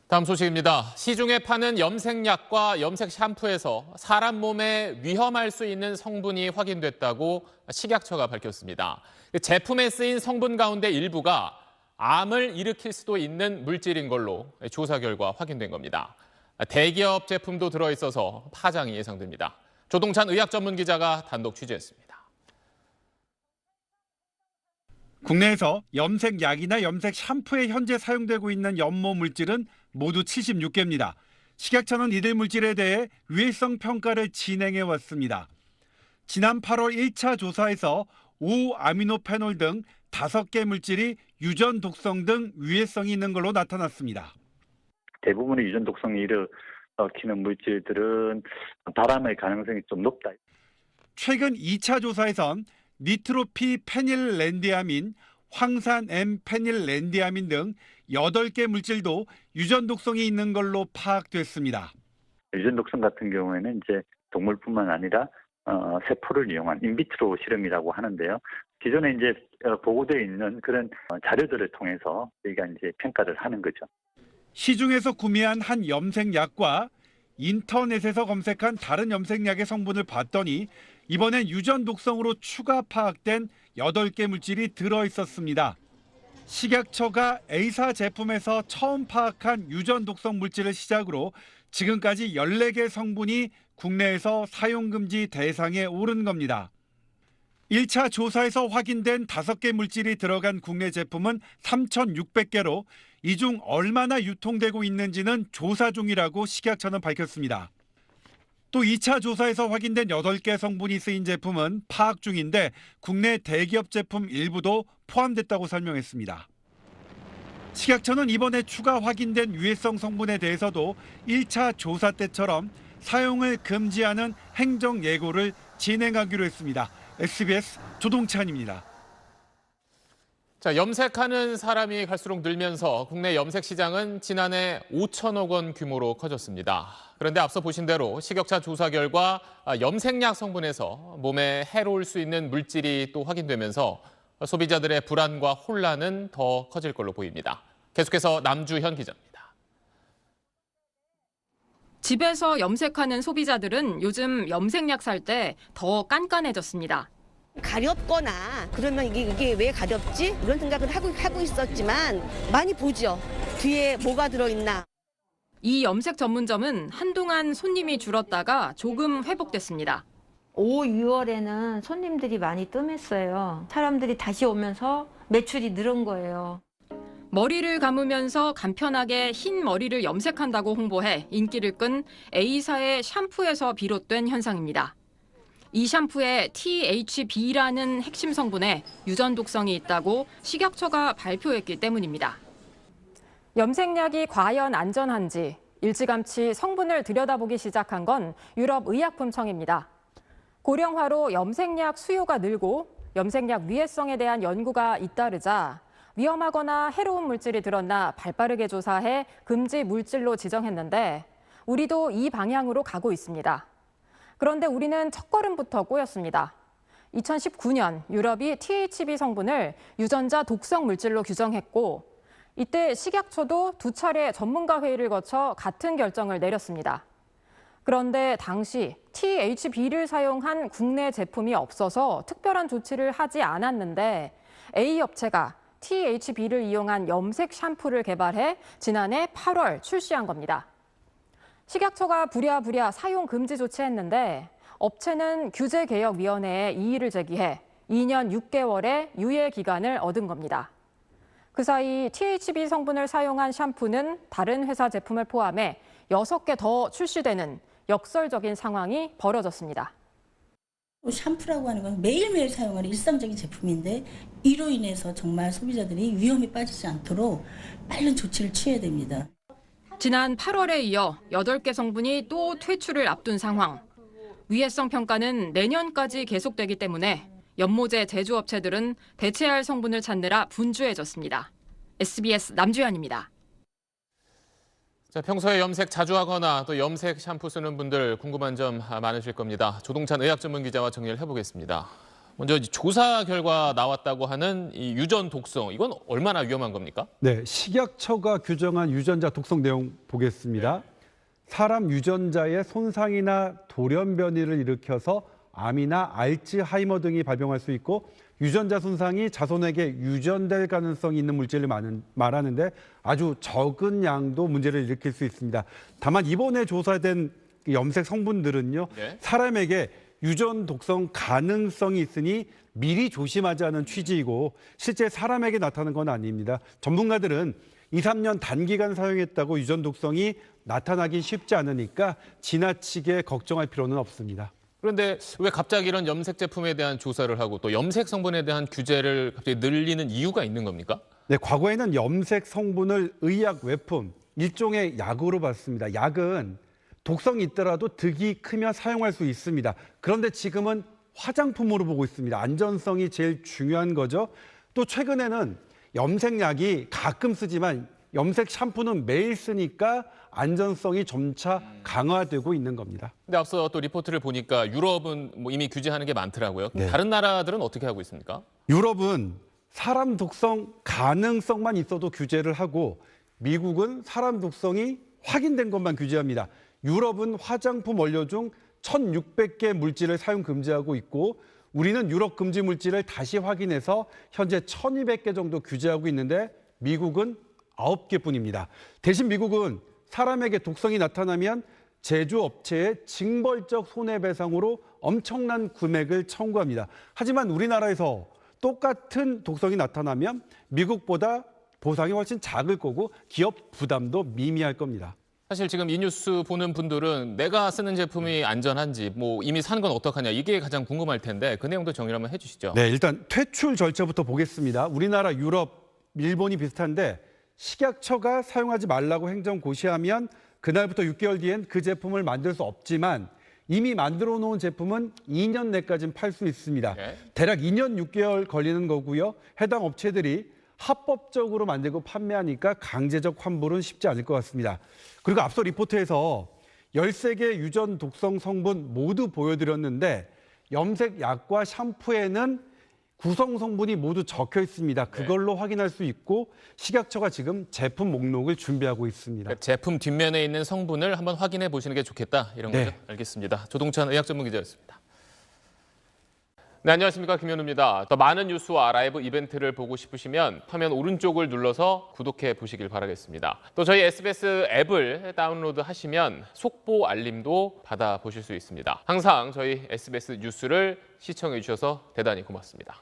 다음 소식입니다. 시중에 파는 염색약과 염색 샴푸에서 사람 몸에 위험할 수 있는 성분이 확인됐다고 식약처가 밝혔습니다. 제품에 쓰인 성분 가운데 일부가 암을 일으킬 수도 있는 물질인 걸로 조사 결과 확인된 겁니다. 대기업 제품도 들어있어서 파장이 예상됩니다. 조동찬 의학 전문 기자가 단독 취재했습니다. 국내에서 염색약이나 염색 샴푸에 현재 사용되고 있는 연모 물질은 모두 76개입니다. 식약처는 이들 물질에 대해 유해성 평가를 진행해 왔습니다. 지난 8월 1차 조사에서 5아미노페놀 등 5개 물질이 유전 독성 등 유해성이 있는 걸로 나타났습니다. 대부분의 유전 독성이 일으키는 물질들은 발암의 가능성이 좀 높다. 최근 2차 조사에선 니트로피 페닐렌디아민, 황산 M 페닐렌디아민 등 8개 물질도 유전 독성이 있는 걸로 파악됐습니다. 유전 독성 같은 경우에는 이제 동물뿐만 아니라 세포를 이용한 인비트로 실험이라고 하는데요. 기존에 이제 보고되어 있는 그런 자료들을 통해서 저희가 이제 평가를 하는 거죠. 시중에서 구매한 한 염색약과 인터넷에서 검색한 다른 염색약의 성분을 봤더니 이번엔 유전 독성으로 추가 파악된 8개 물질이 들어있었습니다. 식약처가 A사 제품에서 처음 파악한 유전 독성 물질을 시작으로 지금까지 14개 성분이 국내에서 사용금지 대상에 오른 겁니다. 1차 조사에서 확인된 5개 물질이 들어간 국내 제품은 3,600개로 이 중 얼마나 유통되고 있는지는 조사 중이라고 식약처는 밝혔습니다. 또 2차 조사에서 확인된 8개 성분이 쓰인 제품은 파악 중인데 국내 대기업 제품 일부도 포함됐다고 설명했습니다. 식약처는 이번에 추가 확인된 유해성 성분에 대해서도 1차 조사 때처럼 사용을 금지하는 행정 예고를 진행하기로 했습니다. SBS 조동찬입니다. 염색하는 사람이 갈수록 늘면서 국내 염색 시장은 지난해 5천억 원 규모로 커졌습니다. 그런데 앞서 보신 대로 식약처 조사 결과 염색약 성분에서 몸에 해로울 수 있는 물질이 또 확인되면서 소비자들의 불안과 혼란은 더 커질 걸로 보입니다. 계속해서 남주현 기자입니다. 집에서 염색하는 소비자들은 요즘 염색약 살 때 더 깐깐해졌습니다. 가렵거나 그러면 이게 왜 가렵지? 이런 생각을 하고 있었지만 많이 보죠. 뒤에 뭐가 들어있나. 이 염색 전문점은 한동안 손님이 줄었다가 조금 회복됐습니다. 5, 6월에는 손님들이 많이 뜸했어요. 사람들이 다시 오면서 매출이 늘은 거예요. 머리를 감으면서 간편하게 흰 머리를 염색한다고 홍보해 인기를 끈 A사의 샴푸에서 비롯된 현상입니다. 이 샴푸에 THB라는 핵심 성분에 유전 독성이 있다고 식약처가 발표했기 때문입니다. 염색약이 과연 안전한지 일찌감치 성분을 들여다보기 시작한 건 유럽의약품청입니다. 고령화로 염색약 수요가 늘고 염색약 위해성에 대한 연구가 잇따르자 위험하거나 해로운 물질이 드러나 발빠르게 조사해 금지 물질로 지정했는데 우리도 이 방향으로 가고 있습니다. 그런데 우리는 첫걸음부터 꼬였습니다. 2019년 유럽이 THB 성분을 유전자 독성 물질로 규정했고 이때 식약처도 2차례 전문가 회의를 거쳐 같은 결정을 내렸습니다. 그런데 당시 THB를 사용한 국내 제품이 없어서 특별한 조치를 하지 않았는데 A 업체가 THB를 이용한 염색 샴푸를 개발해 지난해 8월 출시한 겁니다. 식약처가 부랴부랴 사용 금지 조치했는데 업체는 규제개혁위원회에 이의를 제기해 2년 6개월의 유예 기간을 얻은 겁니다. 그 사이 THB 성분을 사용한 샴푸는 다른 회사 제품을 포함해 6개 더 출시되는 역설적인 상황이 벌어졌습니다. 샴푸라고 하는 건 매일매일 사용하는 일상적인 제품인데 이로 인해서 정말 소비자들이 위험에 빠지지 않도록 빠른 조치를 취해야 됩니다. 지난 8월에 이어 8개 성분이 또 퇴출을 앞둔 상황. 위해성 평가는 내년까지 계속되기 때문에 연모제 제조업체들은 대체할 성분을 찾느라 분주해졌습니다. SBS 남주현입니다. 평소에 염색 자주 하거나 또 염색 샴푸 쓰는 분들 궁금한 점 많으실 겁니다. 조동찬 의학 전문 기자와 정리를 해보겠습니다. 먼저 조사 결과 나왔다고 하는 이 유전 독성, 이건 얼마나 위험한 겁니까? 네, 식약처가 규정한 유전자 독성 내용 보겠습니다. 사람 유전자의 손상이나 돌연 변이를 일으켜서 암이나 알츠하이머 등이 발병할 수 있고 유전자 손상이 자손에게 유전될 가능성이 있는 물질을 말하는데 아주 적은 양도 문제를 일으킬 수 있습니다. 다만 이번에 조사된 염색 성분들은요, 네. 사람에게 유전 독성 가능성이 있으니 미리 조심하자는 취지이고 실제 사람에게 나타나는 건 아닙니다. 전문가들은 2, 3년 단기간 사용했다고 유전 독성이 나타나기 쉽지 않으니까 지나치게 걱정할 필요는 없습니다. 그런데 왜 갑자기 이런 염색 제품에 대한 조사를 하고 또 염색 성분에 대한 규제를 갑자기 늘리는 이유가 있는 겁니까? 네, 과거에는 염색 성분을 의약 외품, 일종의 약으로 봤습니다. 약은 독성이 있더라도 득이 크면 사용할 수 있습니다. 그런데 지금은 화장품으로 보고 있습니다. 안전성이 제일 중요한 거죠. 또 최근에는 염색약이 가끔 쓰지만 염색 샴푸는 매일 쓰니까 안전성이 점차 강화되고 있는 겁니다. 근데 앞서 또 리포트를 보니까 유럽은 뭐 이미 규제하는 게 많더라고요. 네. 다른 나라들은 어떻게 하고 있습니까? 유럽은 사람 독성 가능성만 있어도 규제를 하고 미국은 사람 독성이 확인된 것만 규제합니다. 유럽은 화장품 원료 중 1,600개 물질을 사용 금지하고 있고 우리는 유럽 금지 물질을 다시 확인해서 현재 1,200개 정도 규제하고 있는데 미국은 9개뿐입니다. 대신 미국은 사람에게 독성이 나타나면 제조업체에 징벌적 손해배상으로 엄청난 금액을 청구합니다. 하지만 우리나라에서 똑같은 독성이 나타나면 미국보다 보상이 훨씬 작을 거고 기업 부담도 미미할 겁니다. 사실 지금 이 뉴스 보는 분들은 내가 쓰는 제품이 안전한지 뭐 이미 산 건 어떡하냐 이게 가장 궁금할 텐데 그 내용도 정리를 한번 해주시죠. 네, 일단 퇴출 절차부터 보겠습니다. 우리나라, 유럽, 일본이 비슷한데 식약처가 사용하지 말라고 행정 고시하면 그날부터 6개월 뒤엔 그 제품을 만들 수 없지만 이미 만들어 놓은 제품은 2년 내까지는 팔 수 있습니다. 네. 대략 2년 6개월 걸리는 거고요. 해당 업체들이 합법적으로 만들고 판매하니까 강제적 환불은 쉽지 않을 것 같습니다. 그리고 앞서 리포트에서 13개 유전 독성 성분 모두 보여드렸는데 염색약과 샴푸에는 구성 성분이 모두 적혀 있습니다. 그걸로 확인할 수 있고 식약처가 지금 제품 목록을 준비하고 있습니다. 그러니까 제품 뒷면에 있는 성분을 한번 확인해 보시는 게 좋겠다 이런 거죠? 네. 알겠습니다. 조동찬 의학 전문 기자였습니다. 네, 안녕하십니까, 김현우입니다. 더 많은 뉴스와 라이브 이벤트를 보고 싶으시면 화면 오른쪽을 눌러서 구독해 보시길 바라겠습니다. 또 저희 SBS 앱을 다운로드 하시면 속보 알림도 받아보실 수 있습니다. 항상 저희 SBS 뉴스를 시청해 주셔서 대단히 고맙습니다.